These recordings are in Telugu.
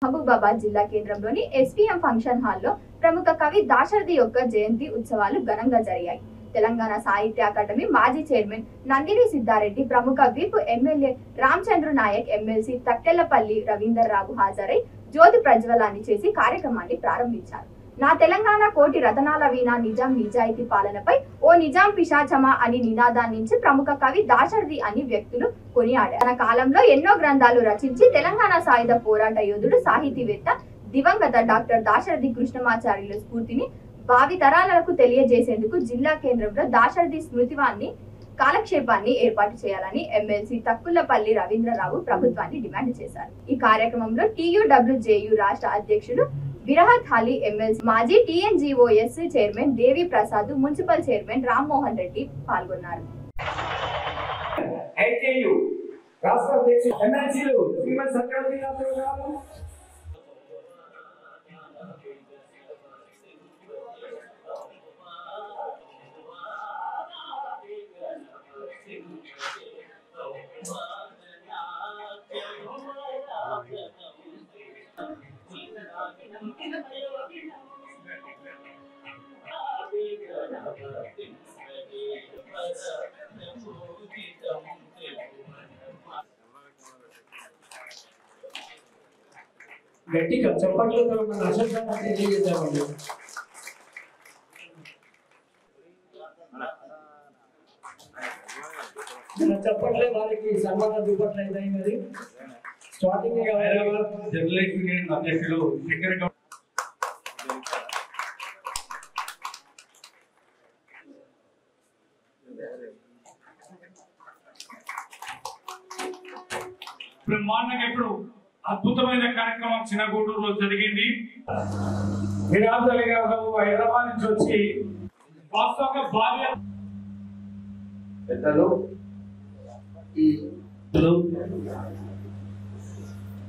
మహబూబాబాద్ జిల్లా కేంద్రంలోని ఎస్పీఎం ఫంక్షన్ హాల్లో ప్రముఖ కవి దాశరథి యొక్క జయంతి ఉత్సవాలు ఘనంగా జరిగాయి. తెలంగాణ సాహిత్య అకాడమీ మాజీ చైర్మన్ నందిని సిద్ధారెడ్డి, ప్రముఖ whip MLA Ramachandra Nayak, MLC Takkellapalli Ravinderrao హాజరై జ్యోతి ప్రజ్వలాన్ని చేసి కార్యక్రమాన్ని ప్రారంభించారు. నా తెలంగాణ కోటి రతనాల వీణ, నిజాం నిజాయితీ పాలనపై ఓ నిజాం పిశాచమా అని నినాదాన్నించి ప్రముఖ కవి దాశరథి అని వ్యక్తులు కొనియాడారు. తన కాలంలో ఎన్నో గ్రంథాలు రచించి తెలంగాణ సాయుధ పోరాట యోధుడు, సాహితీవేత్త దివంగత డాక్టర్ దాశరథి కృష్ణమాచార్యుల స్ఫూర్తిని భావి తరాలకు తెలియజేసేందుకు జిల్లా కేంద్రంలో దాశరథి స్మృతివాన్ని కాలక్షేపాన్ని ఏర్పాటు చేయాలని ఎమ్మెల్సీ తక్కులపల్లి రవీంద్రరావు ప్రభుత్వాన్ని డిమాండ్ చేశారు. ఈ కార్యక్రమంలో TUWJU రాష్ట్ర అధ్యక్షులు విరహత్ అలీ, ఎమ్మెల్సీ మాజీ TNGOS చైర్మన్ దేవి ప్రసాద్, మున్సిపల్ చైర్మన్ రామ్మోహన్ రెడ్డి పాల్గొన్నారు. గట్టిగా చప్పట్లతో మన అసంతాన్ని తెలియజేద్దామండి. చప్పట్లే వారికి సన్మాన దుప్పట్లు అయినాయి. మరి స్టార్టింగ్ హైదరాబాద్ జర్నలిస్ట్ యూనియన్ అధ్యక్షులు బ్రహ్మాండంగా ఇప్పుడు అద్భుతమైన కార్యక్రమం చిన్నగూడూరులో జరిగింది. విరాజ్ అలీ గారు హైదరాబాద్ నుంచి వచ్చి వాస్తవంగా భార్య పెద్దలు, ఈ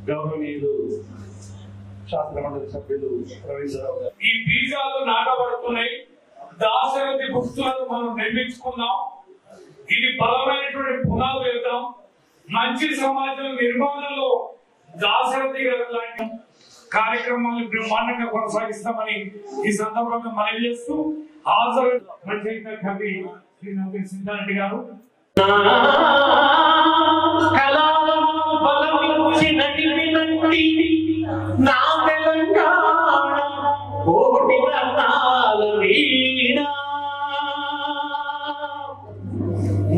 గౌరవనీయులు శాస్త్ర మండలి సభ్యులు రవీంద్రరావు గారు, ఈ బీజాలు నాటబడుతున్నాయి. దాశరథి పుస్తకాలు మనం నిర్మించుకుందాం. ఇది బలమైనటువంటి పునాదులు వేద్దాం. మంచి సమాజం నిర్మాణంలో దాశరథి గారు లాంటి కార్యక్రమాలు బ్రహ్మాండంగా కొనసాగిస్తామని ఈ సందర్భంగా మనవి చేస్తూ హాజరు రచయిత కవి శ్రీ నందిని సిద్ధారెడ్డి గారు.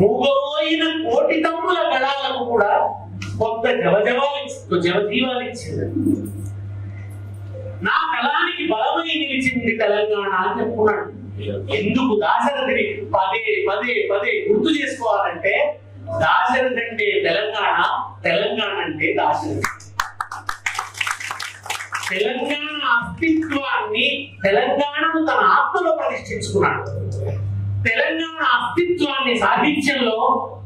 మూగోయిన కోటి తమ్ముల గళాలకు కూడా కొత్త జవజీవాలు ఇచ్చింది. నా కళానికి బలమై నిలిచింది తెలంగాణ అని చెప్పుకున్నాడు. ఎందుకు దాశరథిని పదే పదే పదే గుర్తు చేసుకోవాలంటే, దాశరథి అంటే తెలంగాణ, తెలంగాణ అంటే దాశరథి. తెలంగాణ అస్తిత్వాన్ని, తెలంగాణను తన ఆత్మలో ప్రతిష్ఠించుకున్నాడు. తెలంగాణ అస్తిత్వాన్ని సాహిత్యంలో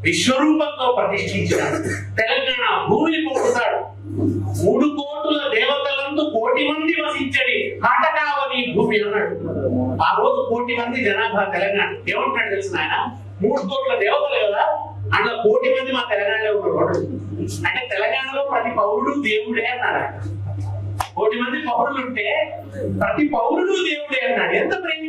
విశ్వరూపంతో ప్రతిష్ఠించాడు. తెలంగాణ భూమిని పొందుతాడు. 3 కోట్ల దేవతలందు కోటి మంది వసించడి కాటకావని భూమి అన్నాడు. ఆ రోజు 1 కోటి మంది జనాభా తెలంగాణ. ఏమంటాడు తెలిసిన ఆయన, 3 కోట్ల దేవతలు కదా, అందులో 1 కోటి మంది మా తెలంగాణలో ఉన్నారు. అంటే తెలంగాణలో ప్రతి పౌరుడు దేవుడే అన్నాడు. 1 కోటి మంది పౌరులు ఉంటే ప్రతి పౌరుడు దేవుడే అన్నాడు. ఎంత ప్రేమ!